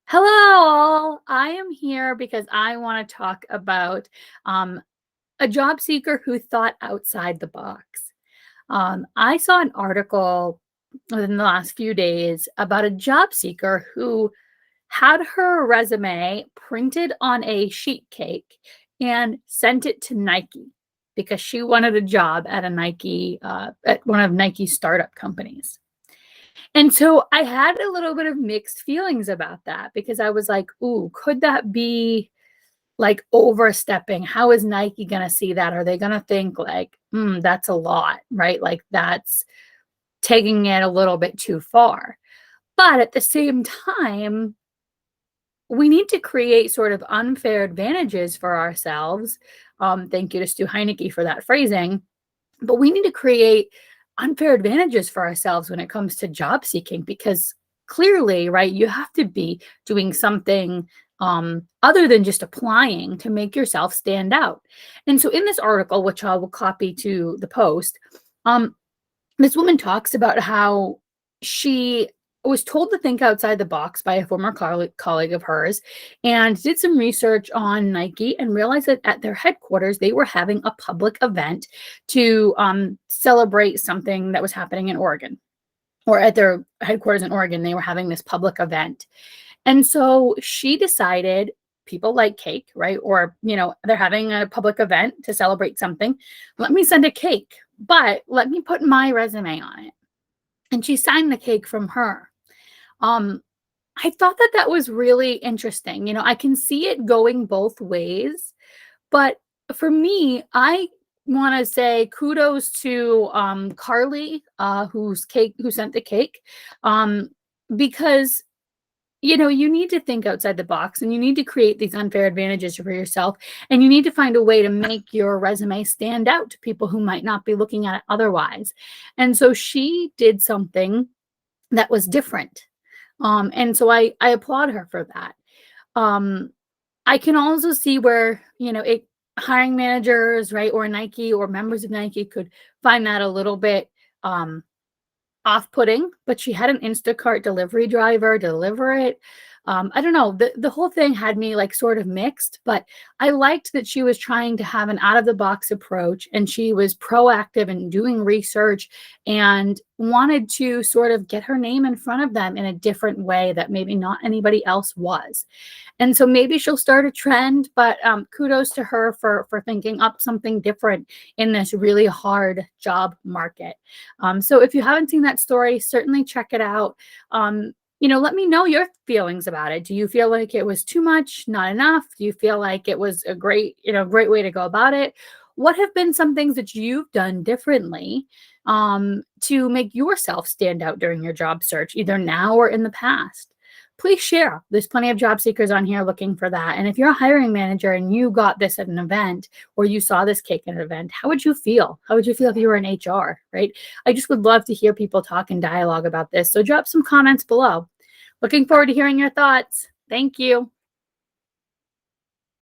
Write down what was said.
Hello, all. I am here because I want to talk about a job seeker who thought outside the box. I saw an article within the last few days about a job seeker who had her resume printed on a sheet cake and sent it to Nike because she wanted a job at at one of Nike's startup companies. And so I had a little bit of mixed feelings about that because I was like, "Ooh, could that be like overstepping? How is Nike gonna see that? Are they gonna think like, that's a lot, right? Like that's taking it a little bit too far." But at the same time, we need to create sort of unfair advantages for ourselves. Thank you to Stu Heinecke for that phrasing. But we need to create unfair advantages for ourselves when it comes to job seeking because clearly, right, you have to be doing something other than just applying to make yourself stand out. And so in this article, which I will copy to the post, um, this woman talks about how she was told to think outside the box by a former colleague of hers and did some research on Nike and realized that at their headquarters, they were having a public event to celebrate something that was happening in Oregon, or at their headquarters in Oregon, they were having this public event. And so she decided people like cake, right? Or, they're having a public event to celebrate something. Let me send a cake, but let me put my resume on it. And she signed the cake from her. Um, I thought that that was really interesting. I can see it going both ways, but for me, I want to say kudos to Carly, who sent the cake, um, because you need to think outside the box and you need to create these unfair advantages for yourself. And you need to find a way to make your resume stand out to people who might not be looking at it otherwise. And so she did something that was different. And so I applaud her for that. Um, I can also see where, hiring managers, right, or Nike or members of Nike could find that a little bit off-putting, but she had an Instacart delivery driver deliver it. I don't know. The whole thing had me like sort of mixed, but I liked that she was trying to have an out-of-the-box approach and she was proactive in doing research and wanted to sort of get her name in front of them in a different way that maybe not anybody else was. And so maybe she'll start a trend, but kudos to her for thinking up something different in this really hard job market. So if you haven't seen that story, certainly check it out. Let me know your feelings about it. Do you feel like it was too much, not enough? Do you feel like it was a great way to go about it? What have been some things that you've done differently to make yourself stand out during your job search, either now or in the past? Please share. There's plenty of job seekers on here looking for that. And if you're a hiring manager and you got this at an event or you saw this cake at an event, how would you feel? How would you feel if you were in HR, right? I just would love to hear people talk and dialogue about this. So drop some comments below. Looking forward to hearing your thoughts. Thank you.